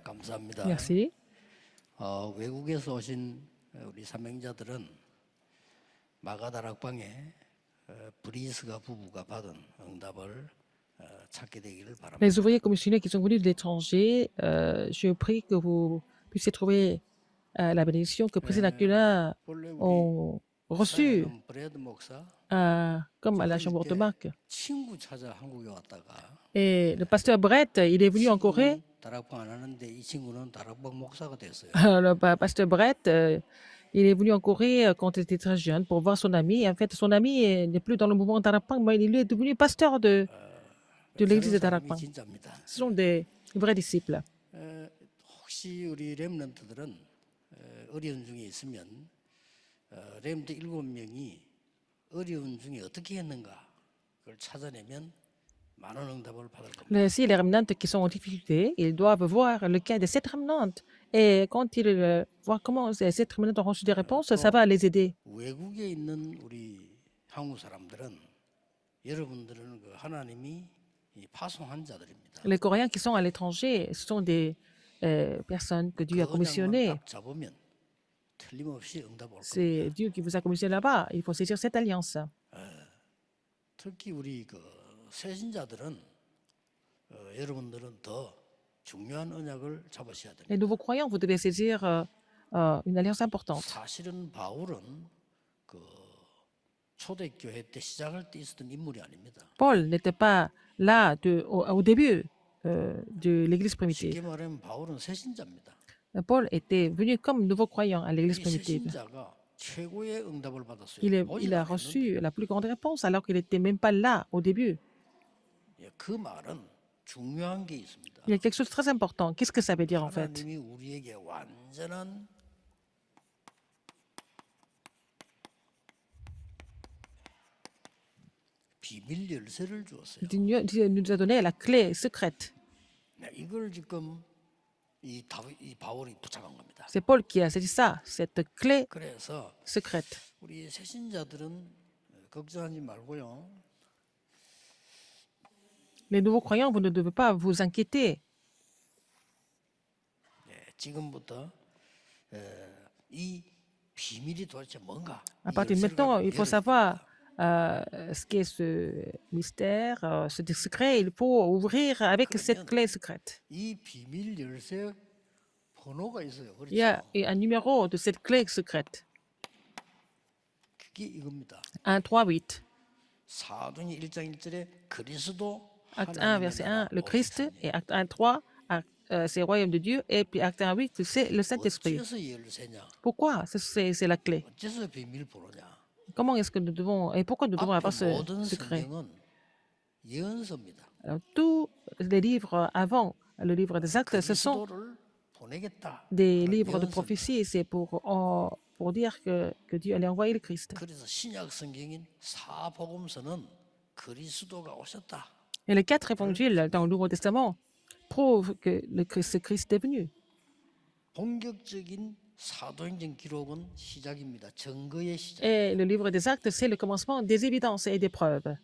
감사합니다. Merci. 외국에서 오신 우리 삼행자들은 마가다락방에 브리스가 부부가 받은 응답을 찾게 되기를 Les 바랍니다. ouvriers commissionnés qui sont venus de l'étranger, je prie que vous puissiez trouver la bénédiction que Président Aquila 원래 우리 ont reçue, 사역하는 브래드 목사 comme à la 어릴 Chambre de 때 Marc. 친구 찾아 한국에 왔다가 Et le pasteur Brett, il est venu en Corée. 친구는 다락방 안 하는데 이 친구는 다락방 목사가 됐어요. Pasteur Brett, il est venu en Corée quand il était très jeune pour voir son ami. Et en fait, son ami n'est plus dans le mouvement Tarapang, mais il est devenu pasteur de l'église 새로운 de 사람이 Tarapang. 진짜입니다. Ce sont des vrais disciples. 혹시 우리 렘넌트들은 어려운 중에 있으면 렘넌트 7명이 어려운 중에 어떻게 했는가 그걸 찾아내면 많은 응답을 받을 겁니다. Si les remnantes qui sont en difficulté, ils doivent voir le cas de cette remnante. Et quand ils voient comment ces 7 remnantes ont reçu des réponses, ça va les aider. 외국에 있는 우리 한국 사람들은 여러분들은 그 하나님이 이 파송한 자들입니다. Les Coréens qui sont à l'étranger, ce sont des personnes que Dieu a 그 언약만 commissionnées. 딱 잡으면 틀림없이 응답 올 겁니다. C'est Dieu qui vous a commissionné là-bas. Il faut saisir cette alliance. 특히 우리 그 새신자들은 여러분들은 더 중요한 언약을 잡으셔야 됩니다. Les nouveaux croyants, vous devez saisir une alliance importante. 사실은 바울은 그 초대교회 때 시작할 때 있었던 인물이 아닙니다. Paul n'était pas là au début de l'Église primitive. 쉽게 말하면 바울은 새신자입니다. Paul était venu comme nouveau croyant à l'Église 이 primitive. 새신자가 최고의 응답을 받았어요. Il a reçu la plus grande réponse alors qu'il n'était même pas là au début. 그 말은 중요한 게 있습니다. Il y a quelque chose de très important. Qu'est-ce que ça veut dire en fait? 하나님이 우리에게 완전한 비밀 열쇠를 주었어요. Dieu nous a donné la clé secrète. 이걸 지금 이 바울이 붙잡은 겁니다. C'est Paul qui a saisi ça, cette clé 그래서 secrète. 우리 새신자들은 걱정하지 말고요. Les nouveaux croyants, vous ne devez pas vous inquiéter. 지금부터 이 비밀이 도대체 뭔가? À partir de maintenant, il faut savoir ce qu'est ce mystère, ce secret. Il faut ouvrir avec cette clé secrète. 이 비밀 열쇠 번호가 있어요. Il y a 그렇죠? un numéro de cette clé secrète. 그게 이겁니다. 1, 3, 8. 사도행 1장 1절에 그리스도 Acte 1, verset 1, le Christ. Et acte 1, 3, c'est le royaume de Dieu. Et puis acte 1, 8, c'est le Saint-Esprit. 어째서 열쇠냐? Pourquoi c'est la clé? 어째서 비밀 번호냐? Comment est-ce que nous devons, et pourquoi nous devons avoir 앞에 ce 모든 secret? 성경은 예언서입니다. Alors, tous les livres avant le livre des actes, ce sont 그리스도를 보내겠다. des 하는 livres de 예언서입니다. prophétie. C'est pour dire que Dieu allait envoyer le Christ. 그래서 신약 성경인 사복음서는 그리스도가 오셨다. Et les 4 évangiles dans le Nouveau Testament prouvent que ce Christ est venu. 본격적인 사도행전 기록은 시작입니다. 증거의 시작. Et le livre des actes, c'est le commencement des évidences et des preuves.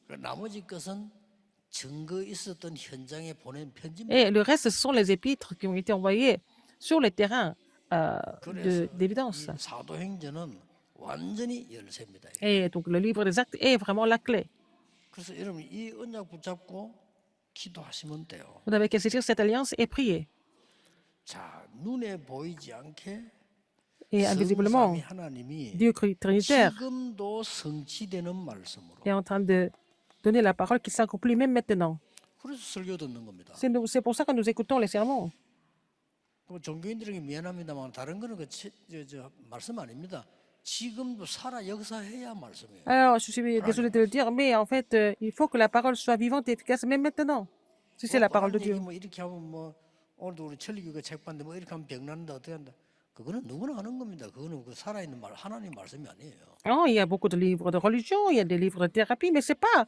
나머지 것은 증거 있었던 현장에 보낸 편지입니다. Et le reste, ce sont les épîtres qui ont été envoyés sur le terrain 그래서 d'évidence. 이 사도행전은 완전히 열쇠입니다. Et donc le livre des actes est vraiment la clé. 그래서 여러분 이 언약 붙잡고 기도하시면 돼요. Vous n'avez qu'à saisir cette alliance et prier. 자, 눈에 보이지 않게 Et invisiblement, 성삼위 하나님이 Dieu Trinitaire 지금도 성취되는 말씀으로. est en train de donner la parole qui s'accomplit même maintenant. 그래서 설교 듣는 겁니다. C'est pour ça que nous écoutons les sermons. 그 종교인들에게 미안합니다만 다른 거는 저 말씀 아닙니다. 지금도 살아 역사해야 말씀이에요. Alors, je suis désolé de le dire, mais en fait, il faut que la parole soit vivante et efficace même maintenant. Si c'est la parole de Dieu. 뭐 이렇게 하면 뭐 오늘도 우리 천리교가 책 봤는데 뭐 이렇게 하면 병 난다 어떻게 한다. 그거는 누구나 하는 겁니다. 그거는 그 살아있는 말 하나님 말씀이 아니에요. Oh, il y a beaucoup de livres de religion, il y a des livres de thérapie, mais c'est pas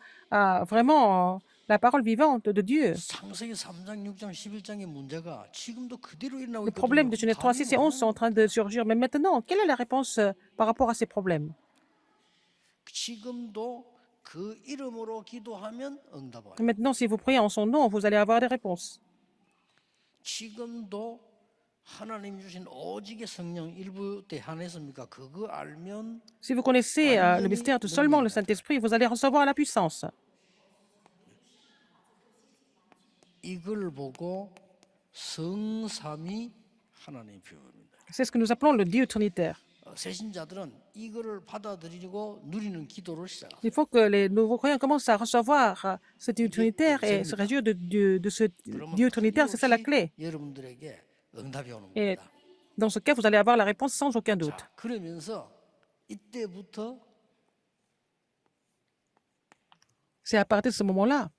vraiment la parole vivante de Dieu. 창세기 3장, 6장, 11장의 문제가 지금도 그대로 일어나고 Les 있거든요. problèmes de Genèse 3, 6 et 11 sont en train de surgir même maintenant. Quelle est la réponse par rapport à ces problèmes? 지금도 그 이름으로 기도하면 응답 와요. Maintenant, si vous priez en son nom, vous allez avoir des réponses. 지금도 하나님 주신 오직의 성령 일부 때 한했습니까? 그거 알면 Si vous connaissez le mystère de seulement le Saint-Esprit, vous allez recevoir la puissance. 이걸 보고 성삼위 하나님 표현입니다. C'est ce que nous appelons le Dieu trinitaire. 새신자들은 이거를 받아들이고 누리는 기도를 시작합니다. Il faut que les nouveaux croyants commencent à recevoir ce Dieu trinitaire et se réjouir de ce Dieu trinitaire. C'est ça la clé. 여러분들에게 응답이 오는 Et 겁니다. dans ce cas, vous allez avoir la réponse sans aucun doute. 자, 그러면서 이때부터 C'est à partir de ce moment-là,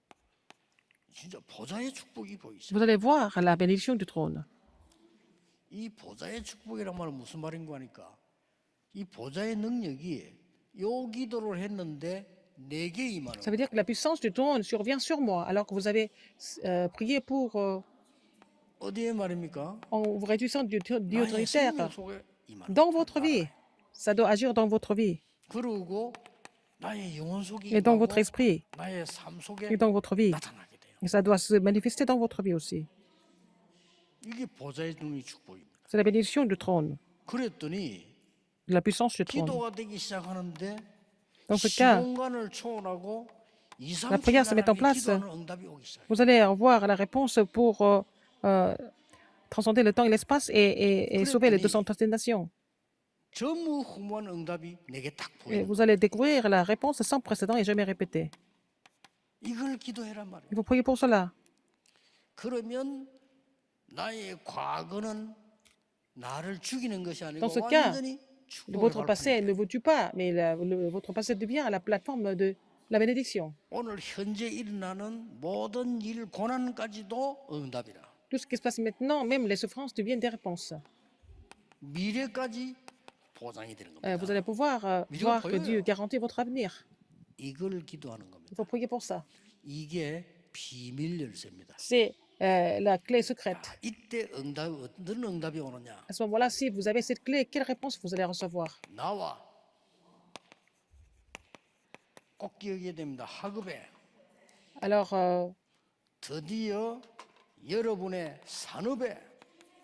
진짜 보좌의 축복이 보이죠. vous allez voir la bénédiction du trône. 이 보좌의 축복이란 말은 무슨 말인가 하니까 이 보좌의 능력이 요 기도를 했는데 내게 임하는 Ça veut dire que la puissance du trône survient sur moi alors que vous avez prié pour 어디에 말입니까? en vous réjouissant du Dieu 나의 trinitaire 생명 속에 임하는 dans votre vie. Ça doit agir dans votre vie 그리고 나의 영혼 속에 et dans 임하고 votre esprit 나의 삶 속에 et dans votre vie. 나타나게 돼요. Et ça doit se manifester dans votre vie aussi. 이게 보좌의 능력의 축복입니다. C'est la bénédiction du trône, 그랬더니 de la puissance du trône. 기도가 되기 시작하는데 Dans ce cas, 시공간을 초월하고 2, 3, la prière se met en place. 기도하는 응답이 오기 시작해요. Vous allez avoir la réponse pour transcender le temps et l'espace et sauver les 200 nations. 전무후무한 응답이 내게 딱 Et 보여요. vous allez découvrir la réponse sans précédent et jamais répétée. 이걸 기도해란 말이에요. Il faut prier pour cela. 그러면 나의 과거는 나를 죽이는 것이 아니고 Dans ce cas, 완전히 축복의 Votre passé 발판이 ne vous tue pas, mais votre passé devient la plateforme de la bénédiction. 오늘 현재 일어나는 모든 일 고난까지도 응답이라. Tout ce qui se passe maintenant, même les souffrances, deviennent des réponses. 미래까지 보장이 되는 겁니다. Vous allez pouvoir voir que Dieu garantit votre avenir. 이걸 기도하는 Il 겁니다. faut prier pour ça. 이게 비밀 열쇠입니다. C'est la clé secrète. 이때 응답 어떤 응답이 오느냐? À ce moment-là, si vous avez cette clé, quelle réponse vous allez recevoir? 나와 꼭 기억해야 됩니다. 학업에 Alors, 드디어 여러분의 산업에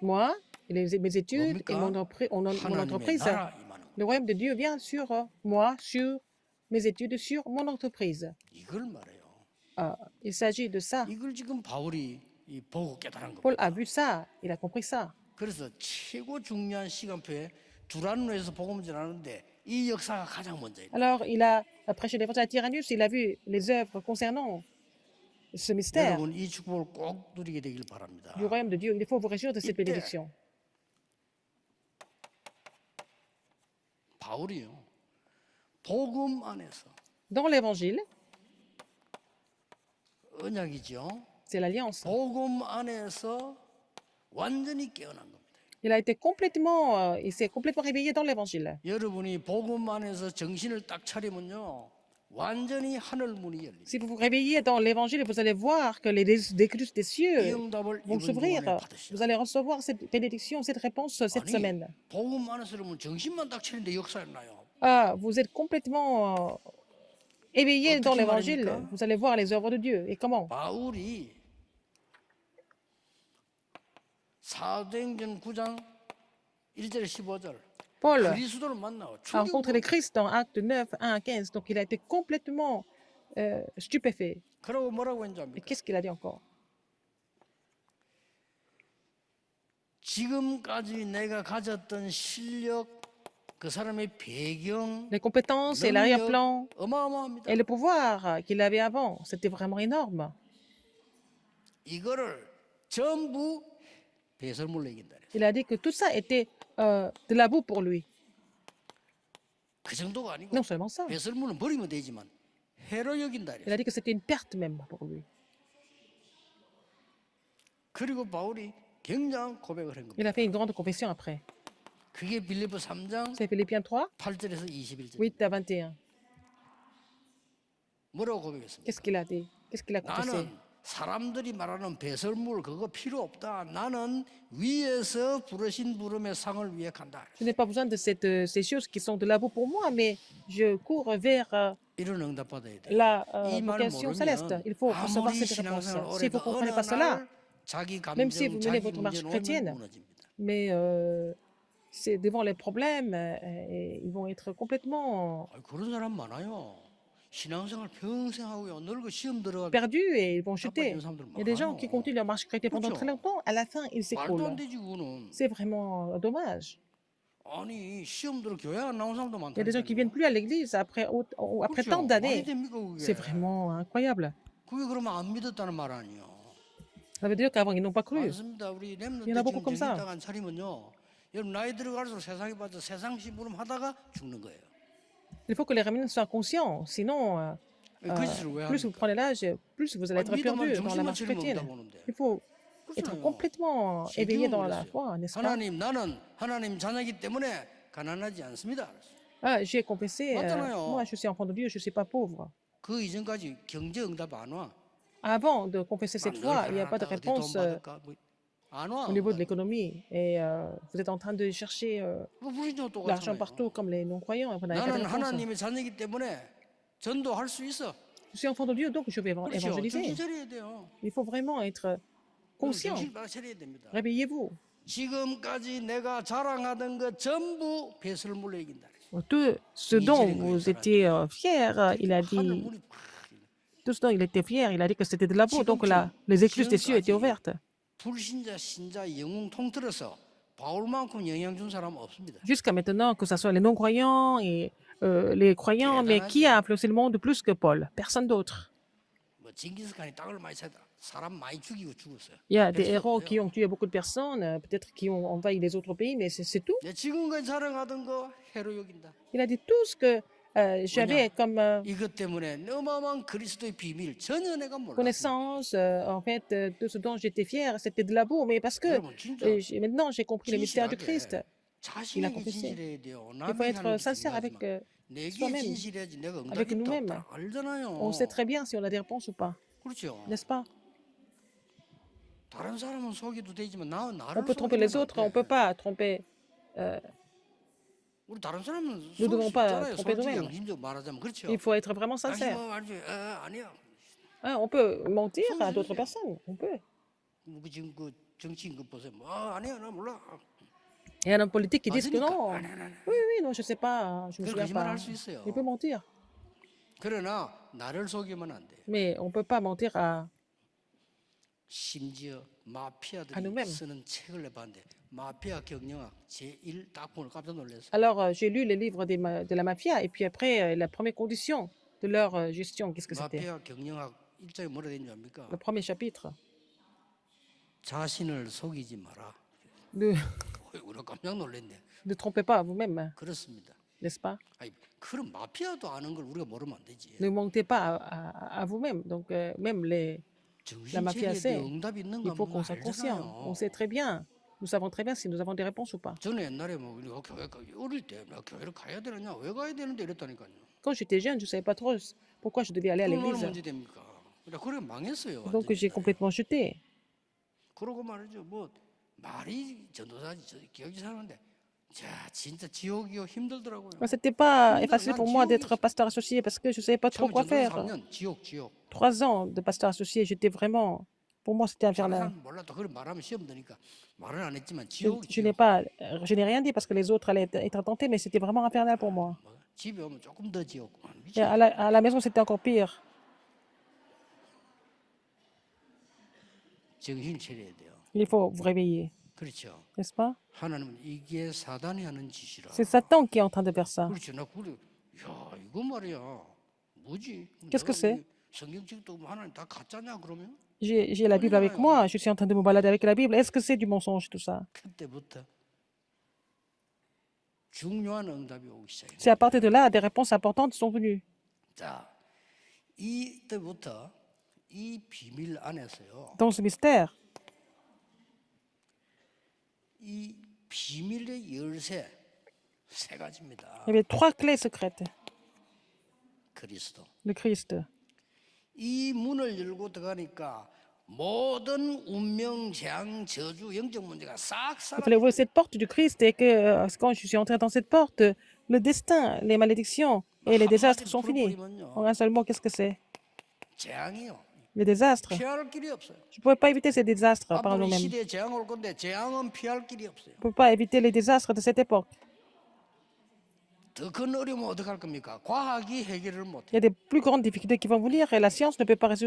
moi, mes études et mon 하나님의 entreprise, 나라 임하는 거. le royaume de Dieu vient sur moi, sur mes études, sur mon entreprise. 이걸 말해요. Il s'agit de ça. 이걸 지금 바울이 보고 깨달은 Paul 겁니다. a vu ça, il a compris ça. 그래서 최고 중요한 시간표에 두란노에서 복음을 전하는데 이 역사가 가장 먼저예요. Alors, il a prêché l'évangile à Tyrannus, il a vu les œuvres concernant ce mystère 여러분 이 축복을 꼭 누리게 되길 바랍니다. du royaume de Dieu. Il faut vous réjouir de cette 이때 bénédiction. 바울이요. 복음 안에서 Dans l'évangile, 언약이죠. c'est l'alliance. 복음 안에서 완전히 깨어난 겁니다. Il s'est complètement réveillé dans l'évangile. 여러분이 복음 안에서 정신을 딱 차리면요. 완전히 하늘 문이 열립니다. Si vous vous réveillez dans l'évangile, vous allez voir que les décrets des 이 cieux 응답을 vont 이번 s'ouvrir. 주간에 받으시오. Vous allez recevoir cette bénédiction, cette réponse cette 아니, semaine. 복음 안에서 그러면 정신만 딱 차리는데 역사 일어나요. Vous êtes complètement éveillé dans 어떻게 l'évangile. 말입니까? Vous allez voir les œuvres de Dieu. Et comment? 바울이 사도행전 9장 1절 15절 Paul 그리스도를 만나고 a rencontré le 충격. Christ dans Acte 9, 1 à 15. Donc il a été complètement stupéfait. 그러고 뭐라고 했는지 Et 압니까? qu'est-ce qu'il a dit encore? 지금까지 내가 가졌던 실력, 그 사람의 배경, Les compétences et 능력 l'arrière-plan 어마어마합니다. et le pouvoir qu'il avait avant, c'était vraiment énorme. 이거를 전부 배설물로 이긴다. 그랬어요. Il a dit que tout ça était de la boue pour lui. 그 정도가 아니고 Non seulement ça, 배설물은 버리면 되지만 해로 여긴다. il 그랬어요. a dit que c'était une perte même pour lui. 그리고 바울이 굉장한 고백을 한 겁니다. Il a fait une grande confession après. 그게 빌립보 3장 C'est Philippiens 3, 8절에서 21절. 8 à 21. 뭐라고 고백했습니까? Qu'est-ce qu'il a dit? Qu'est-ce qu'il a confessé? 나는 사람들이 말하는 배설물 그거 필요 없다. 나는 위에서 부르신 부름의 상을 위해 간다. Je n'ai pas besoin de ces choses qui sont de la boue pour moi, mais je cours vers 이런 응답 받아야 돼. la 이 말 vocation céleste. 모르면 Il faut recevoir 아무리 cette réponse. 신앙생활 Si vous ne 오래도 어느 comprenez pas cela, 날 자기 Même si 감정, vous menez 자기 votre marche 문제 놓으면 chrétienne, 무너집니다. mais c'est devant les problèmes, et ils vont être complètement 그런 사람 많아요. 신앙생활 평생 하고요. 늙어 시험 들어가 perdus et ils vont 자빠지는 chuter. 사람들 Il y a des gens qui 많아요. continuent leur marche chrétienne pendant très 그렇죠? longtemps, à la fin, ils 말도 안 s'écroulent. 되지 그거는. C'est vraiment dommage. 아니 시험 들어 교회 안 나온 사람도 Il y a des gens qui viennent 많다니까요. plus à l'église après tant 그렇죠? 말이 d'années. 됩니까 그게? C'est vraiment incroyable. 그게 그러면 안 믿었다는 말 아니에요. Ça veut dire qu'avant, ils n'ont pas cru. 맞습니다. 우리 Il y en 렘넌트 a beaucoup 지금 comme ça. 정신딱 안 차리면요. 여러분 나이 들어갈수록 세상에 빠져 세상 심부름 하다가 죽는 거예요. Il faut que les remnants soient conscients. Sinon, 그 짓을 왜 plus vous 합니까? prenez l'âge, plus vous allez être 믿음은 perdu dans la 정신만 marche 차리면 chrétienne. 없다 보는데. Il faut être 그렇잖아요. complètement éveillé 세경은 dans la 그랬어요. foi, n'est-ce pas? 하나님 나는 하나님 자녀이기 때문에 가난하지 않습니다. Ah, j'ai confessé, 맞잖아요. moi je suis enfant de Dieu, je ne suis pas pauvre. 그 이전까지 경제 응답 안 와. Avant de confesser cette 늘 foi, il n'y a pas de 가난하다, 어디 돈 réponse 받을까? 안 와. au niveau de l'économie. Et vous êtes en train de chercher 그 불신자도 l'argent 똑같잖아요. partout comme les non-croyants. Vous n'avez pas de 나는 réponse. 하나님의 자녀이기 때문에 전도할 수 있어. Je suis enfant de Dieu, donc je vais 그렇죠. évangéliser. 정신 차려야 돼요. Il faut vraiment être conscient. 정신 딱 차려야 됩니다. Réveillez-vous. 지금까지 내가 자랑하던 것 전부 배설물로 이긴다. Tout ce dont vous étiez fiers, il a 하늘 dit, 문이 팍 tout ce dont il était fier, il a dit que c'était de la boue. Donc là, les écluses des cieux étaient ouvertes. 불신자, 신자, 영웅 통틀어서 바울만큼 영향 준 사람은 없습니다. Jusqu'à maintenant, que ce soit les non-croyants et les croyants, mais qui a influencé le monde plus que Paul? Personne d'autre. 뭐 징기스칸이 땅을 많이 쳤다. 사람 많이 죽이고 죽었어요. Il y a des 백성 héros 없어요. qui ont tué beaucoup de personnes, peut-être qui ont envahi les autres pays, mais c'est tout. 내 지금까지 자랑하던 거 해로 여긴다. Il a dit tout ce que j'avais comme 이것 때문에 어마어마한 그리스도의 비밀 전혀 내가 몰랐어요. connaissance, en fait, tout ce dont j'étais fier, c'était de la boue. Mais parce que 여러분 진짜 maintenant j'ai compris le mystère du 진실하게 Christ. Il a 자신에게 confessé. 진실해야 돼요. Il faut 남에게 être 하는 게 sincère avec 중요하지만 내게 soi-même, 진실해야지 내가 avec 응답이 있다 nous-mêmes. 없다 알잖아요. On sait très bien si on a des réponses ou pas, 그렇죠. n'est-ce pas? 다른 사람은 속여도 되지만 On 나를 peut tromper les 속이면 안 autres, on ne 돼. peut pas tromper. 우리 다른 사람은 Nous 속일 devons 수 pas 있잖아요. tromper 솔직히 nous-mêmes. 양심적으로 말하자면 그렇죠. Il faut être vraiment 당신 sincère. 뭐 알지? 아니야. Hein, on peut mentir à d'autres personnes, on peut. 그 지금 그 정치인 그 보세요. 아니야 나 몰라. Il y a un homme politique qui dit que 맞으니까. non. 아니. Oui, oui, non, je ne sais pas, je ne me 그걸 souviens pas. 거짓말할 수 있어요. Il peut mentir, 그러나 나를 속이면 안 돼. mais on ne peut pas mentir à 심지어 마피아들이 nous-mêmes. 쓰는 책을 내봤는데 마피아 경영학 제1 딱 보고 깜짝 놀랐어요. Alors, j'ai lu les livres de la mafia, et puis après, la première condition de leur gestion, qu'est-ce que c'était? 마피아 경영학 1장에 뭐라 되는 줄 압니까? Le premier chapitre. 자신을 속이지 마라. Ne, 우리가 깜짝 놀랐네. ne trompez pas à vous-même, 그렇습니다. n'est-ce pas? 아니, 그런 마피아도 아는 걸 우리가 모르면 안 되지. Ne mentez pas à vous-même. Donc, même la mafia 정신차려야 sait. 돼. 응답이 있는가 Il faut qu'on 없는가 soit conscient. On 알잖아요. sait très bien. Nous savons très bien si nous avons des réponses ou pas. 저는 옛날에 뭐 우리가 교회 어릴 때 나 교회를 가야 되느냐 왜 가야 되는데 이랬다니까요. Quand j'étais jeune, je ne savais pas trop pourquoi je devais aller à 그건 어느 l'église. 문제 됩니까? 그래 망했어요. Donc, j'ai 완전히. complètement chuté. 그러고 말이죠. 뭐 말이 전도사지 기억이 사는데 자 진짜 지옥이요 힘들더라고요. C'était pas 힘들어. facile 난 pour moi 지옥이 d'être pasteur associé parce que je ne savais pas trop 처음 quoi 전도사 faire. 3년 지옥. 3 ans de pasteur associé, j'étais vraiment. Pour moi, c'était 다른 infernal. 사람 몰라도 그런 말하면 시험 드니까 말은 안 했지만 Je, 지옥이 je n'ai pas, je n'ai rien dit parce que les autres allaient être tentés, mais c'était vraiment infernal pour moi. 뭐, 집에 오면 조금 더 지옥. Et à la maison, c'était encore pire. 정신 차려야 돼요. Il faut vous réveiller, 그렇죠. n'est-ce pas? 하나님은 이게 사단이 하는 짓이라. C'est Satan qui est en train de faire ça. 그렇죠. 나 그래. 야 이거 말이야. 뭐지? Qu'est-ce que c'est? 성경책도 하나님 다 가짜냐 그러면? J'ai la Bible avec moi, je suis en train de me balader avec la Bible. Est-ce que c'est du mensonge tout ça? 그때부터 중요한 응답이 오기 시작해요. C'est à partir de là, des réponses importantes sont venues. 자, 이때부터 이 비밀 안에서요. Dans ce mystère, 이 비밀의 열쇠 세 가지입니다. il y avait 3 clés secrètes. 그리스도. Le Christ. 이 문을 열고 들어가니까 모든 운명, 재앙, 저주, 영적 문제가 싹 Il 사라. fallait ouvrir cette porte du Christ et que quand je suis entré dans cette porte, le destin, les malédictions et les désastres sont finis. En un seul mot, qu'est-ce que c'est? 재앙이요. les désastres. 피할 길이 없어요. Je ne pouvais pas éviter ces désastres par 앞으로 이 nous-mêmes. 시대에 재앙 올 건데 재앙은 피할 길이 없어요. On ne peut pas éviter les désastres de cette époque. 더 큰 어려움은 어떡할 겁니까? 과학이 해결을 Il y 못해요. a des plus grandes difficultés qui vont venir et la science ne peut pas les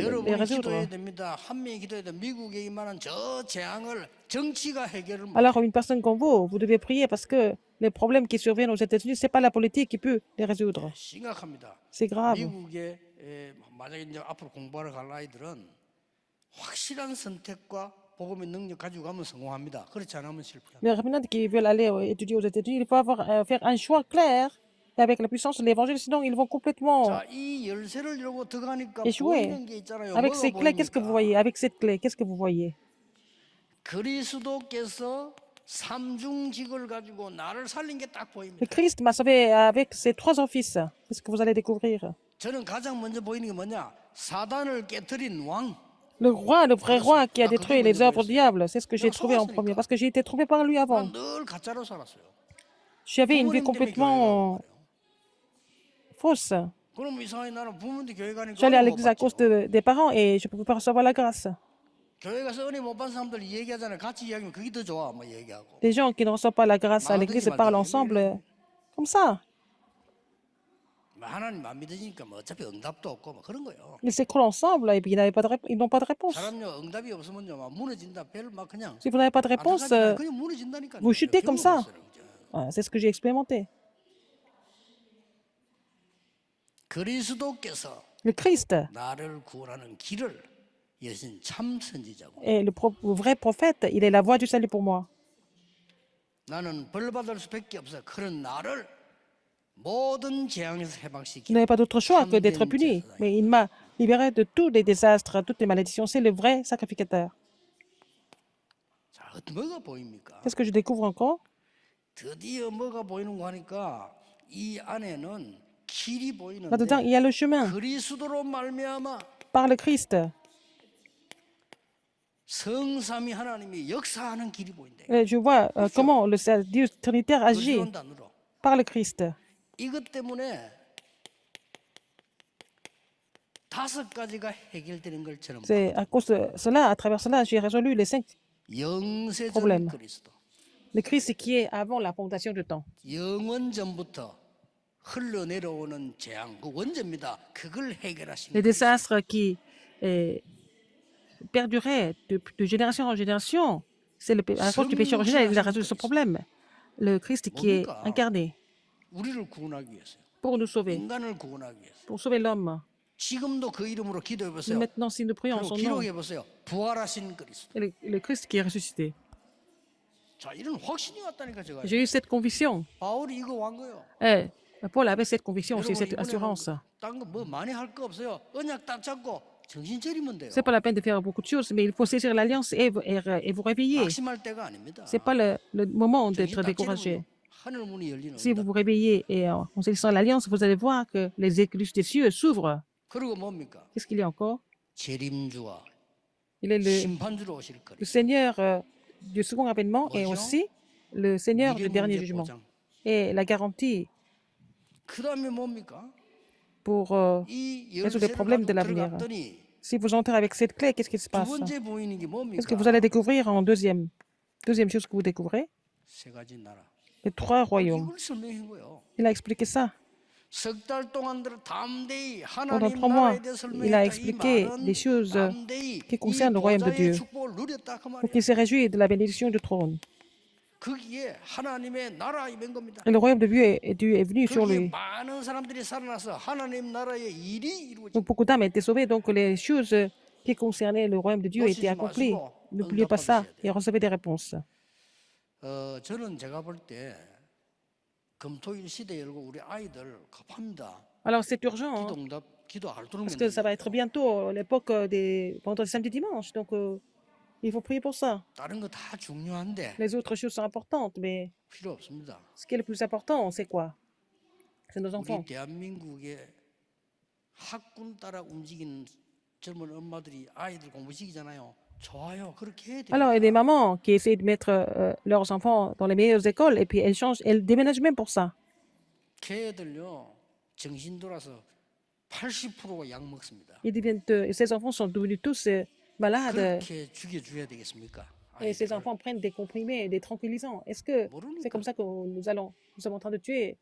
여러분이 résoudre. 기도해야 됩니다. 한 명이 기도해야 돼. 미국에 임하는 저 재앙을 정치가 해결을 못. Alors, une personne comme vous devez prier parce que les problèmes qui surviennent aux États-Unis, ce n'est pas la politique qui peut les résoudre. 심각합니다. C'est grave. 미국에 만약에 이제 앞으로 공부하러 갈 아이들은 확실한 선택과 복음의 능력 가지고 가면 성공합니다. 그렇지 않으면 실패합니다. Les Républicains qui veulent aller étudier aux États-Unis, il faut faire un choix clair et avec la puissance de l'évangile, sinon ils vont complètement 자, 이 열쇠를 열고 들어가니까 échouer. 보이는 게 있잖아요. Avec 뭐가 ces clés, qu'est-ce que vous 보입니까? voyez? Avec cette clé, qu'est-ce que vous voyez? 그리스도께서 삼중직을 가지고 나를 살린 게 딱 Le 보입니다. Christ m'a sauvé avec ses trois offices. Qu'est-ce que vous allez découvrir? 저는 가장 먼저 보이는 게 뭐냐? 사단을 깨뜨린 왕. Le roi, le vrai roi qui a détruit les œuvres du diable, c'est ce que j'ai trouvé en premier, parce que j'ai été trouvé par lui avant. 난 늘 가짜로 살았어요. J'avais une vie 부모님 때문에 교회 complètement 가고 fausse. 그럼 이상하게 나는 부모님 교회 가니까 J'allais à 은혜 못 l'église à cause 받죠. des parents et je ne pouvais pas recevoir la grâce. 교회 가서 은혜 못 받은 사람들 얘기하잖아요. 같이 이야기하면 그게 더 좋아. 뭐 얘기하고. Les gens qui ne reçoivent pas la grâce à l'église parlent ensemble comme ça. 뭐 하나님 안 믿으니까 뭐 어차피 응답도 없고 뭐 그런 거예요. Ils s'écroulent ensemble et puis ils n'ont pas de réponse. 사람요 응답이 없으면요 막 무너진다. 별 막 그냥 Si vous n'avez pas de réponse, 안타깝지만 그냥 무너진다니까요. vous chutez comme ça. 경험했어요, 이제. C'est ce que j'ai expérimenté. 그리스도께서 Le Christ 나를 구원하는 길을 여신 참 선지자고. est le vrai prophète, il est la voie du salut pour moi. 나는 벌 받을 수밖에 없어. 그런 나를 모든 재앙에서 Je 해방시키는 n'avais pas d'autre choix que d'être 참된 puni. 제사장이다. Mais il m'a libéré de tous les désastres, toutes les malédictions. C'est le vrai sacrificateur. 자, 뭐가 보입니까? Qu'est-ce que je découvre encore? 드디어 뭐가 보이는 거 하니까 이 안에는 길이 Là-dedans, il y 보이는데 a le chemin 그리스도로 말미암아 par le Christ. 성삼위 하나님이 역사하는 길이 보인대. Je vois comment le Dieu trinitaire agit 그리스도단으로. par le Christ. 이것 때문에 5가지가 해결되는 것처럼 C'est à cause de cela, à travers cela, j'ai résolu les 5 영세전 problème. 그리스도. Le Christ qui est avant la fondation du temps. 영원 전부터 흘러내려오는 재앙, 그 원죄입니다. 그걸 해결하신 Les 거예요. désastres qui perduraient de génération en génération, c'est à cause du péché originel, il a résolu ce problème. Le Christ qui est incarné 우리를 구원하기 위해서요. pour nous sauver, 인간을 구원하기 위해서. pour sauver l'homme. 지금도 그 이름으로 기도해 Mais 보세요. maintenant, si nous prions en 그리고 son nom, 기록해 보세요. 부활하신 그리스도. et le Christ qui est ressuscité. 자, 이런 확신이 왔다니까 제가. J'ai eu cette conviction. 바울이 이거 완 거예요. Paul avait cette conviction aussi, 여러분, cette 이번에 assurance. 딴거 뭐 많이 할 거 없어요. 언약 딱 잡고 정신 차리면 돼요. C'est pas la peine de faire beaucoup de choses, mais il faut saisir l'alliance et vous réveiller. 낙심할 때가 아닙니다. C'est pas le moment d'être 정신 딱 découragé. 차리면 하늘 문이 열리는 Si vous 겁니다. vous réveillez et en saisissant l'alliance, vous allez voir que les écluses des cieux s'ouvrent. 그리고 뭡니까? Qu'est-ce qu'il y a encore? 재림주와 Il est 심판주로 오실 le 거예요. Seigneur du second avènement et aussi le Seigneur du dernier jugement. Et la garantie 그다음에 뭡니까? pour 이 résoudre les 열쇠를 problèmes de 가지고 l'avenir. 들어갔더니 Si vous entrez avec cette clé, qu'est-ce qui se 두 passe? 번째 보이는 게 Qu'est-ce que 뭡니까? vous allez découvrir en deuxième chose que vous découvrez? 세 가지 나라. Les 3 royaumes. 이걸 설명한 거예요. Il a expliqué ça. 석 달 동안 들어 담대히 Pendant 하나님 3 mois, 나라에 대해 il a 설명했다. 이 expliqué 말은 les choses 담대히 qui 이 concernent le royaume de 보좌의 Dieu. 축복을 누렸다 그 Donc 말이에요. il s'est réjoui de la bénédiction du trône. 거기에 하나님의 나라 임한 겁니다. Et le royaume de Dieu est venu sur 거기에 lui. 많은 사람들이 살아나서 하나님 나라의 일이 이루어집니다. Donc beaucoup d'âmes étaient sauvées. Donc les choses qui concernaient le royaume de Dieu étaient accomplies. N'oubliez pas ça et recevez des réponses. 저는 제가 볼 때 금토일 시대 열고 우리 아이들 급합니다. Alors c'est urgent, hein, 기도응답 기도 알도록 parce que ça va être bientôt l'époque des vendredis, samedi, dimanche. Donc il faut prier pour ça. 다른 거 다 중요한데 Les autres choses sont importantes, mais 필요 없습니다. ce qui est le plus important, c'est quoi? C'est nos 우리 enfants. 대한민국의 학군 따라 움직이는 젊은 엄마들이 아이들 공부시키잖아요. 좋아요. 그렇게 해야 돼요. Alors, il y a des mamans qui essayent de mettre leurs enfants dans les meilleures écoles et puis elles changent, elles déménagent même pour ça. 걔들요 정신 돌아서 80%가 약 먹습니다. Ces enfants sont devenus tous malades 그렇게 죽여줘야 되겠습니까? et ces 아이들을. enfants prennent des comprimés, des tranquillisants. Est-ce que c'est 모르니까 comme ça que nous sommes en train de tuer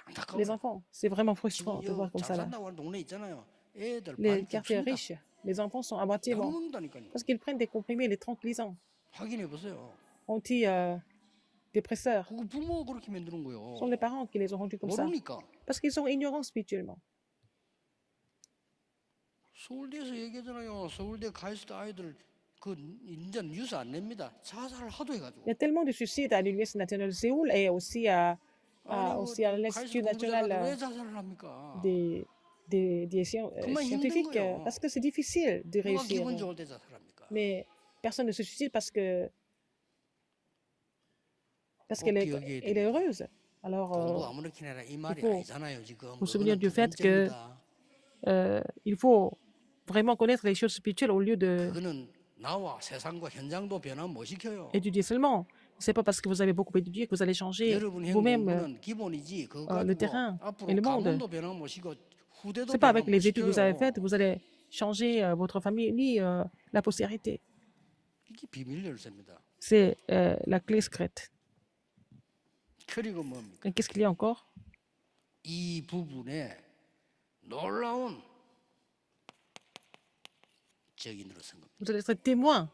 les 안타까워요. enfants? C'est vraiment frustrant 지금 de voir comme 잘 ça là. 산다고 하는 동네 있잖아요. 애들 Les 반 quartiers 죽습니다. riches, les enfants sont à moitié 약 morts 먹는다니까요. parce qu'ils prennent des comprimés, des tranquillisants, 확인해 보세요. antidépresseurs. 그거 부모가 그렇게 만드는 Ce 거예요. sont les parents qui les ont rendus comme ça 모르니까. parce qu'ils sont ignorants spirituellement. 서울대에서 얘기하잖아요. 서울대 가 있을 때 아이들 그 이제 뉴스 안 냅니다. 자살을 하도 해가지고. Il y a tellement de suicides à l'Université nationale de Séoul et aussi 아니 aussi à 가 있을 l'Institut 공부 잘하는데 national 왜 자살을 합니까? des, 그만 힘든 scientifiques 거예요. parce que c'est difficile de 누가 réussir. 기분 좋을 때 자살합니까? Mais personne ne se suicide parce 꼭 qu'elle 기억해야 elle est 됩니다. heureuse. Alors, 공부 아무렇게 해라 이 말이 faut 아니잖아요 지금. vous souvenir 그거는 du 두 fait que 번째입니다. il faut vraiment connaître les choses spirituelles au lieu de 그거는 나와 세상과 현장도 변화 못 시켜요. étudier seulement. C'est pas parce que vous avez beaucoup étudié que vous allez changer 여러분 행 vous-même 공부는 기본이지. 그거 le 가지고 terrain et 앞으로 le monde. 가문도 변화 못 시키고 후대도 C'est pas 변화 avec 못 les études que vous avez 시켜요. faites, vous allez changer votre famille ni la postérité. 이게 비밀 열쇠입니다. C'est la clé secrète. 그리고 뭡니까? Et qu'est-ce qu'il y a encore? 이 부분에 놀라운 적인으로 선 겁니다. Vous allez être témoin.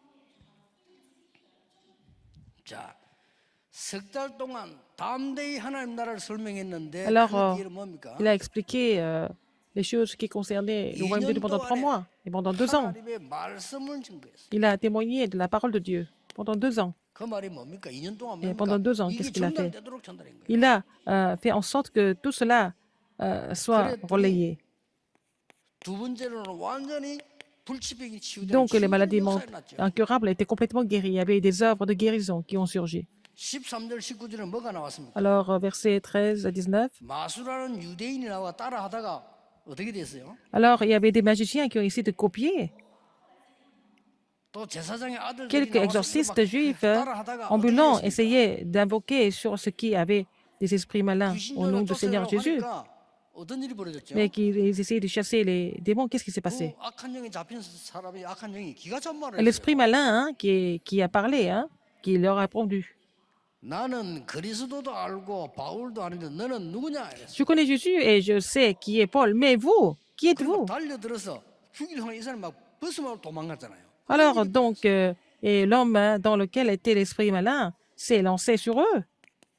자, 석 달 동안 담대히 하나님 나라를 설명했는데 Alors, 그 뒤에는 뭡니까? il a expliqué les choses qui concernaient le royaume de Dieu pendant 3 mois et pendant 2 ans. 하나님의 말씀을 증거했어요. Il a témoigné de la parole de Dieu pendant 2 ans. 그 말이 뭡니까? 2년 동안 Et 뭡니까? pendant 2 ans, 이게 qu'est-ce qu'il a fait? 전달되도록 전달한 거예요. Il a fait en sorte que tout cela soit relayé. 두 번째로는 완전히 불치병이 치유되는 Donc, les maladies 역사에 났죠. incurables étaient complètement guéries. Il y avait des œuvres de guérison qui ont surgi. 13절 19절에 뭐가 나왔습니까? Alors, versets 13 à 19. 마수라는 유대인이 나와 따라하다가 어떻게 됐어요? Alors, il y avait des magiciens qui ont essayé de copier. 또 제사장의 아들들이 Quelques 나와서 exorcistes 이거 막 juifs 따라하다가 ambulants 어떻게 됐습니까? essayaient d'invoquer sur ce qui avait des esprits malins au nom 귀신들을 du Seigneur 쫓으려고 Jésus, 하니까 어떤 일이 벌어졌죠? mais qu'ils essayaient de chasser les démons. Qu'est-ce qui s'est 그 passé? 악한 영이 잡힌 사람이 악한 영이 기가 찬말을 L'esprit 했어요. malin qui a parlé, qui leur a répondu. 나는 그리스도도 알고 바울도 아는데 너는 누구냐 이랬어요. Je connais Jésus et je sais qui est Paul, mais vous, qui 그리고 êtes-vous? 달려들어서 죽이려고 하는 이 사람이 막 버스마로 도망갔잖아요. Alors, donc, et l'homme dans lequel était l'esprit malin s'est lancé sur eux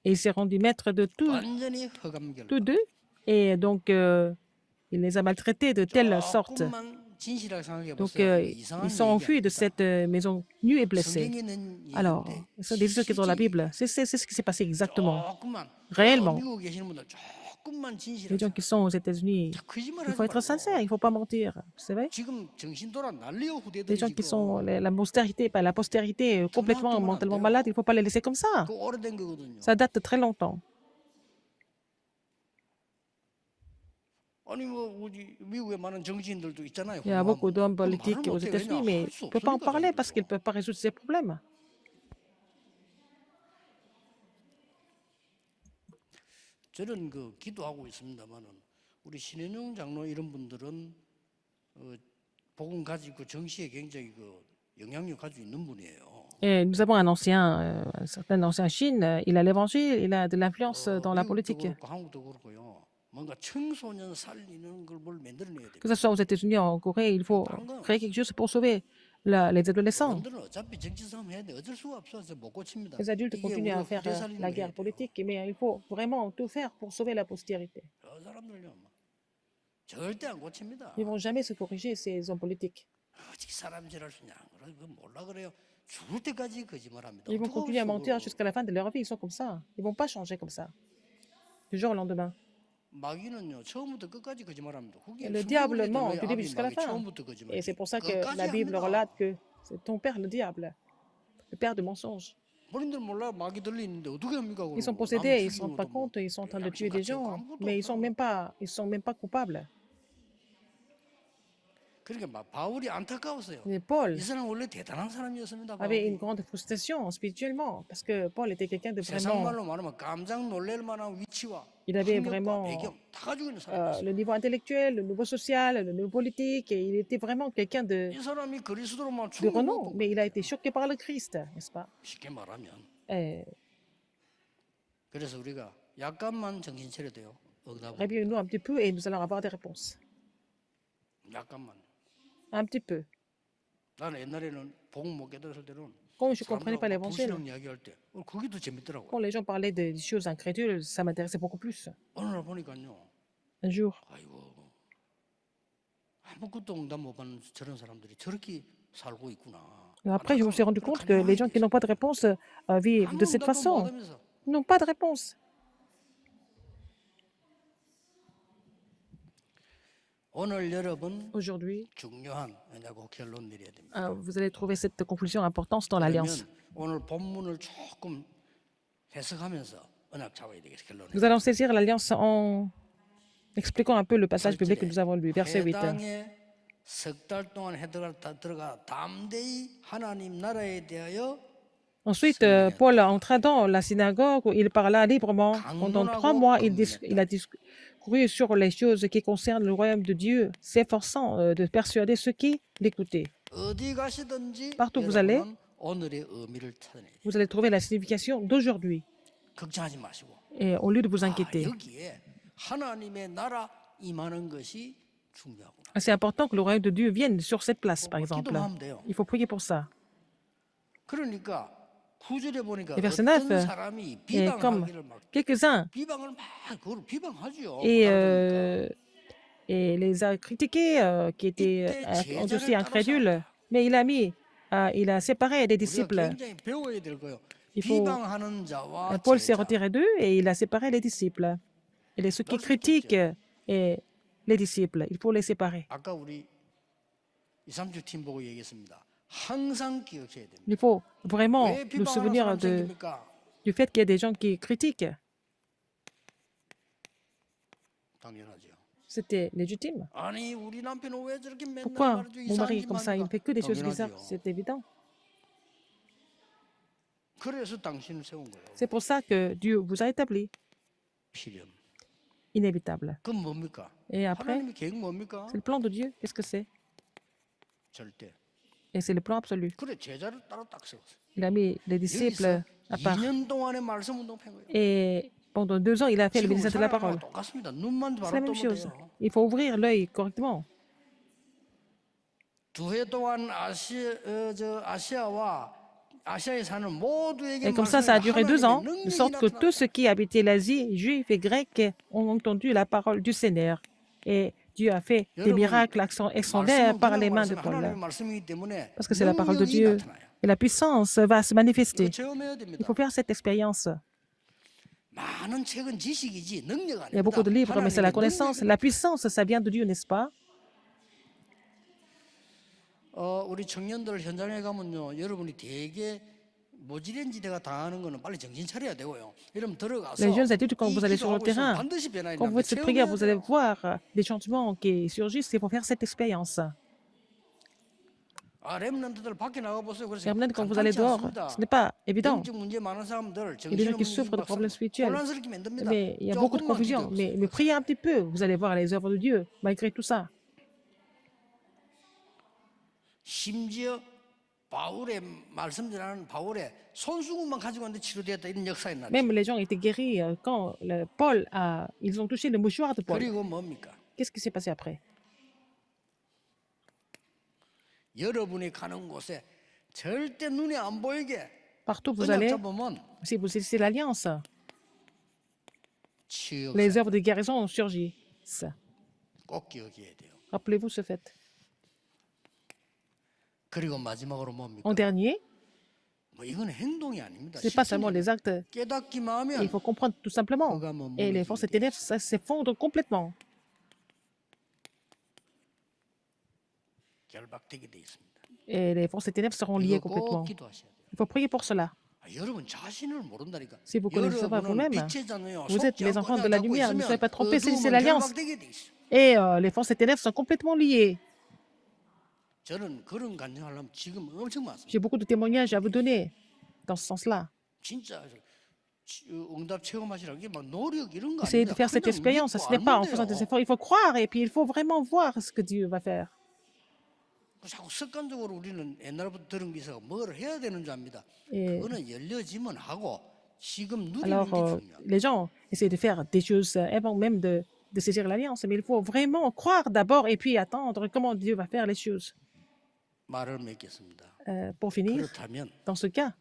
et il s'est rendu maître de 완전히 흑암결. tous deux. Et donc, il les a maltraités de telle sorte. 조금만 진실하게 생각해 Donc, 보세요. ils 이상한 sont enfuis de 얘기 cette maison nue et blessée. 성경에 있는 Alors, 얘기인데 ce sont des histoires qui sont dans la Bible. C'est ce qui s'est passé exactement. 조금만 Réellement. 미국에 계시는 분들 조금만 Les 진실하게 gens qui sont aux États-Unis, il faut être sincère, il ne faut pas mentir. Vous savez? 지금 정신 돌아 난리요 Les 후대들이 gens qui 지금 sont la postérité complètement mentalement malade, il ne faut pas les laisser comme ça. 그 오래된 거거든요. Ça date de très longtemps. 아니 뭐 우리 미국에 많은 정치인들도 있잖아요. Il y a beaucoup d'hommes 그럼 politiques 말을 aux 못해. États-Unis, 왜냐? mais 할 ils 수 ne peuvent pas en 없으니까 parler parce qu'ils ne 자기들도. peuvent pas résoudre ces problèmes. 저는 그 기도하고 있습니다만은 우리 신현영 장로 이런 분들은 복음 가지고 정치에 굉장히 그 영향력 가지고 있는 분이에요. Et nous avons un certain ancien Chine, il a l'évangile, il a de l'influence dans la 미국도 politique. 그렇고 한국도 그렇고요. 뭔가 청소년 살리는 걸 뭘 만들어내야 돼요. Que ce soit aux États-Unis ou en Corée, il faut créer quelque chose pour sauver les adolescents. 어른들은 어차피 정치 싸움 해야 돼. 어쩔 수가 없어서 못 고칩니다. Les adultes 이게 continuent 우리가 à faire 후대 살리는 la 거 해야 guerre 돼요. politique, mais il faut vraiment tout faire pour sauver la postérité. 저 사람들요, 절대 안 고칩니다. Ils ne vont jamais se corriger, ces hommes politiques. 어떻게 사람질할 수 있냐? 그거 몰라 그래요. 죽을 때까지 거짓말합니다. Ils vont 어떡하겠어, continuer à mentir 그거. jusqu'à la fin de leur vie. Ils sont comme ça. Ils ne vont pas changer comme ça. Du jour au lendemain. 마귀는요 처음부터 끝까지 거짓말합니다. 그게 Le 숨기고 diable 있는데 ment 왜 du début 아비 jusqu'à la 마귀 fin. 처음부터 거짓말해? Et c'est pour ça que 끝까지 la Bible 합니다. relate que c'est ton père le diable, le père de mensonges. 본인들 몰라 마귀 들리는데 어떻게 합니까? Ils sont possédés, ils ne se rendent pas compte, ils sont en train de tuer des gens, mais ils sont même pas coupables. 그러니까 막 바울이 안타까웠어요. Mais Paul 이 사람 원래 대단한 사람이었습니다. avait une 바울이. grande frustration spirituellement parce que Paul était quelqu'un de 세상 vraiment 말로 말하면 깜짝 놀랄 만한 위치와 Il avait 학력과 vraiment 배경 다 가지고 있는 사람이었어요. le niveau intellectuel, le niveau social, le niveau politique, et il était vraiment quelqu'un 이 사람이 그리스도로만 de 충격 못 renom, 본 mais il a été 거예요. choqué par le Christ, n'est-ce pas? 쉽게 말하면. Eh, 그래서 우리가 약간만 정신 차려야 돼요. 응답 réveillons-nous un petit peu et nous allons avoir des réponses. 약간만. Un petit peu. 나는 옛날에는 복음 못 깨달았을 때는 Quand je ne comprenais 사람들하고 pas 막 l'évangile, 불신앙 이야기할 때 그게 더 재밌더라고요. quand les gens parlaient des choses incrédules, ça m'intéressait beaucoup plus. 어느 날 보니까요. Un jour, 아이고 아무것도 응답 못 받는 저런 사람들이 저렇게 살고 있구나. après, je me suis rendu compte que les gens qui n'ont pas de réponse vivent 아무 de cette 응답도 못 façon. 받으면서 Ils n'ont pas de réponse. 오늘 여러분 Aujourd'hui, 중요한 꼭 결론 내려야 됩니다. vous allez trouver cette conclusion importante dans 그러면 l'Alliance. 오늘 본문을 조금 해석하면서 언약 잡아야 되겠어요. 결론을. Nous allons saisir l'Alliance en expliquant un peu le passage biblique que nous avons lu, verset 8. 해당에 석 달 동안 들어가 담대히 하나님 나라에 대하여 Ensuite, Paul entra dans la synagogue où il parla librement. Pendant 3 mois, il a discouru sur les choses qui concernent le royaume de Dieu, s'efforçant de persuader ceux qui l'écoutaient. 어디 가시든지 Partout où vous allez, 여러분은 오늘의 의미를 찾아내야 돼요. vous allez trouver la signification d'aujourd'hui. 걱정하지 마시고 Et au lieu de vous 아, inquiéter, 여기에 하나님의 나라 임하는 것이 중요하구나. c'est important que le royaume de Dieu vienne sur cette place, par exemple. 기도하면 돼요. Il faut prier pour ça. 그러니까 9절에 보니까 Et verset 어떤 9, 사람이 Et comme 비방하기를 막 quelques-uns, 비방을 막 그걸 비방하죠. et, 그러니까. et les a critiqués, qui étaient aussi incrédules. Mais il a séparé les 우리가 disciples. 굉장히 배워야 될 거예요. Il faut, 비방하는 자와 Paul s'est 제자. retiré d'eux et il a séparé les disciples. Et ceux qui critiquent et les disciples, il faut les séparer. 아까 우리 2, 3주 팀 보고 얘기했습니다. 항상 기억해야 됩니다. Il faut vraiment 왜 nous 비방하는 souvenir 사람 생깁니까? du fait qu'il y a des gens qui critiquent. 당연하죠. C'était légitime. 아니 우리 남편은 왜 저렇게 맨날 Pourquoi 말이죠? mon mari 이상한 est comme ça, il ne 짓만 fait que des choses 당연하죠. bizarres? C'est évident. 그래서 당신을 세운 거예요. C'est pour ça que Dieu vous a établi. 필연. Inévitable. 그건 뭡니까? Et après, 하나님의 계획 뭡니까? c'est le plan de Dieu. Qu'est-ce que c'est? 절대. Et c'est le plan absolu. 그래 제자를 따로 딱 세웠어요. Il a mis les disciples 여기서 à part. 2년 동안의 말씀 운동 팬 거예요. Et pendant 2 ans, il a fait le 지금 ministère de la 사랑하고 parole. 똑같습니다. 눈만 C'est la 바로 même 뜨면 chose. 돼요. Il faut ouvrir l'œil correctement. 2해 동안 아시아에 사는 모두에게 Et comme ça a duré 2 ans, 하나님의 de sorte que 능력이 tous 나타났다. ceux qui habitaient l'Asie, juifs et grecs, ont entendu la parole du Seigneur. Et Dieu a fait des miracles extraordinaires 말씀은 par 그냥 les mains de 말씀이 Paul. 하나님의 말씀이기 때문에 Parce que c'est la parole de 능력이 Dieu. 나타나요. Et la puissance va se 이거 manifester. 체험해야 Il 됩니다. faut faire cette expérience. 많은 책은 지식이지 능력 Il y a beaucoup de 아닙니다. livres, mais c'est la 하나님의 connaissance. 능력이- La puissance, ça vient de Dieu, n'est-ce pas? 우리 청년들 현장에 가면요, 여러분이 되게 모지렌지대가 당하는 거는 빨리 정신 차려야 되고요. 여러분 들어가서 Les jeunes adultes, quand 이 vous allez sur le 기도하고 있으면 terrain, 반드시 변화가 quand vous faites cette prière, vous allez 체험해야 돼요. voir des changements qui surgissent. Il faut faire cette expérience. 렘넌트들 밖에 나가 보세요. 그래서 Et maintenant, quand vous allez 간단치 dehors, 않습니다. ce n'est pas évident. 영적 문제 많은 사람들 Il y a des gens qui souffrent de problèmes spirituels. Mais il y a beaucoup de confusion. Mais priez un petit peu, vous allez voir les œuvres de Dieu, malgré tout ça. 심지어 바울의 말씀 전하는 바울의 손수건만 가지고 왔는데 치료되었다 이런 역사에 났죠. Même les gens étaient guéris quand ils ont touché le mouchoir de Paul. 그리고 뭡니까? Qu'est-ce qui s'est passé après? 여러분이 가는 곳에 절대 눈에 안 보이게 Partout où vous 언약 allez, 잡으면 si vous saisissez l'alliance, 치유 les œuvres de guérison surgissent. 꼭 기억해야 돼요. Rappelez-vous ce fait. 그리고 마지막으로 뭡니까? En dernier, 뭐 이건 행동이 아닙니다. ce n'est pas seulement les actes. 깨닫기만 Il 하면 faut comprendre tout simplement. 그가 뭐 Et les forces des ténèbres ça s'effondrent complètement. 결박되게 돼 있습니다. Et les forces des ténèbres seront liées 이거 꼭 complètement. 기도하셔야 돼요. Il faut prier pour cela. 여러분 자신을 모른다니까. Si vous connaissez pas 여러분은 vous-même, 빛의 자녀요. vous êtes 속지 les 않고 enfants de la 언약 lumière. 잡고 Ne soyez pas 있으면 trompés, saisissez 어두움은 l'alliance. 결박되게 돼 있어. Et les forces des ténèbres sont complètement liées. 저는 그런 간증하려면 지금 엄청 많습니다. J'ai beaucoup de témoignages à vous donner dans ce sens-là. 진짜 응답 체험하시라고 이게 막 노력 이런 거 Essayez de 아닙니다. faire cette 그냥 expérience. 믿고 Ce n'est pas en 알면 faisant des 돼요. efforts. Il faut croire et puis il faut vraiment voir ce que Dieu va faire. 자꾸 습관적으로 우리는 옛날부터 들은 게 있어 뭘 해야 되는 줄 압니다. Et 그거는 열려지면 하고 지금 누리는 alors, 게 중요합니다. les gens essayent de faire des choses avant même de saisir l'alliance, mais il faut vraiment croire d'abord et puis attendre comment Dieu va faire les choses. 말을 맺겠습니다. Pour finir, 그렇다면 dans ce cas,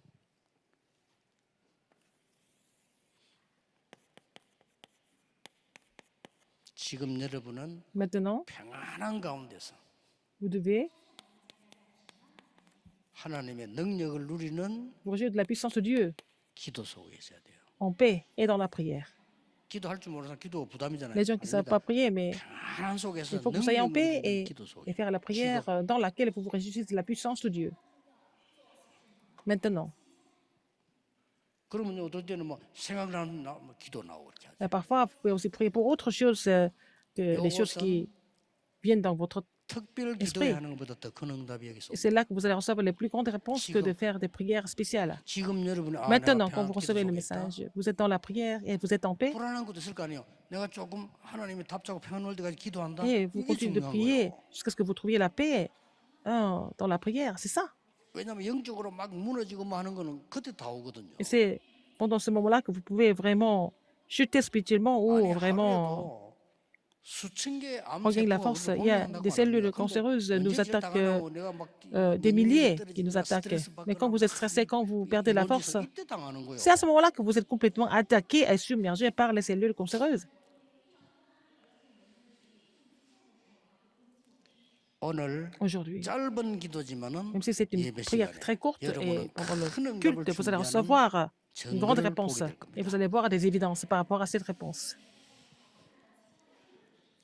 지금 여러분은 maintenant, 평안한 가운데서 vous devez 하나님의 능력을 누리는 vous réjouir de la puissance de Dieu 기도 속에 있어야 돼요. en paix et dans la prière. 기도할 줄 모르는 사람 기도가 부담이잖아요. Les gens qui ne savent 아닙니다. pas prier, mais 평안한 속에서 il faut que vous soyez en 능력을 paix 누리는 기도 속에. et faire la prière dans laquelle vous vous réjouissez de la puissance de Dieu. Maintenant, 그러면 어떨 때는 뭐 생각나는 뭐 기도 나오고 이렇게 하죠. parfois, vous pouvez aussi prier pour autre chose que les choses qui viennent dans votre 특별 esprit. 기도하는 것보다 더 큰 응답이 여기 있어. Et c'est là que vous allez recevoir les plus grandes réponses que de faire des prières spéciales. 지금 여러분이 아, Maintenant, 내가 quand vous 평안 기도 recevez le 속에 있다. message, vous êtes dans la prière et vous êtes en paix, 불안한 것도 있을 거 아니에요. 내가 조금 하나님이 답자고 평안 올 때까지 기도한다. et vous 이게 continuez de 중요한 prier 거예요. jusqu'à ce que vous trouviez la paix dans la prière. C'est ça. 왜냐하면 영적으로 막 무너지고 뭐 하는 거는 그때 다 오거든요. Et c'est pendant ce moment-là que vous pouvez vraiment chuter spirituellement ou 아니, vraiment 하루에도 수천 개의 regagner la 암세포가 force. 우리를 Il y a 공격한다고 des cellules 합니다. 근데 cancéreuses 언제 nous 제일 attaquent, 당하냐고 내가 막 des milliers 떨어지거나 qui nous attaquent. 스트레스 Mais quand 받거나 vous êtes stressé, quand vous perdez la force, 이때 당하는 거예요. c'est à ce moment-là que vous êtes complètement attaqué et submergé par les cellules cancéreuses. 오늘 Aujourd'hui, 짧은 기도지만은 même si c'est une 예배 prière 시간에 très courte et 여러분은 pendant le 큰 응답을 culte, vous allez 준비하는 recevoir une grande 증거를 réponse 보게 될 et vous 겁니다. allez voir des évidences par rapport à cette réponse.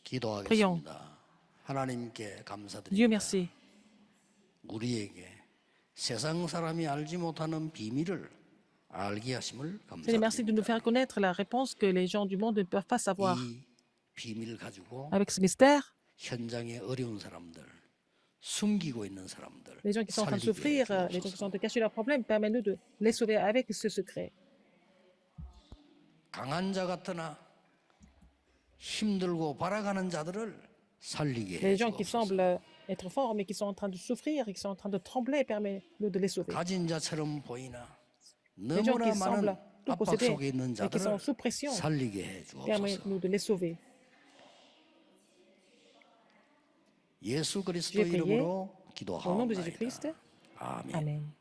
기도하겠습니다. 하나님께 Dieu 감사드립니다. merci. 우리에게 세상 사람이 알지 못하는 비밀을 알게 하심을 Seigneur, merci de nous 감사드립니다. faire connaître la réponse que les gens du monde ne peuvent pas savoir. 이 비밀을 가지고 Avec ce mystère, 현장에 어려운 사람들, 숨기고 있는 사람들 les gens qui sont en train de 살리게 souffrir, les gens qui sont en train 해주옵소서. de cacher leurs problèmes, permets-nous de les sauver avec ce secret. 강한 자 같으나 힘들고 발아가는 자들을 살리게 Les gens qui 해주옵소서. semblent être forts, mais qui sont en train de souffrir et qui sont en train de trembler, permets-nous de les sauver. 가진 자처럼 보이나 Les gens 너무나 qui semblent 많은 tout 압박 posséder 속에 있는 et qui sont 자들을 sous pression, 살리게 해주옵소서. permets-nous de les sauver. 예수 그리스도 J'ai prié 이름으로 Au nom de 기도하옵나이다. Jésus-Christ, 아멘. Amen.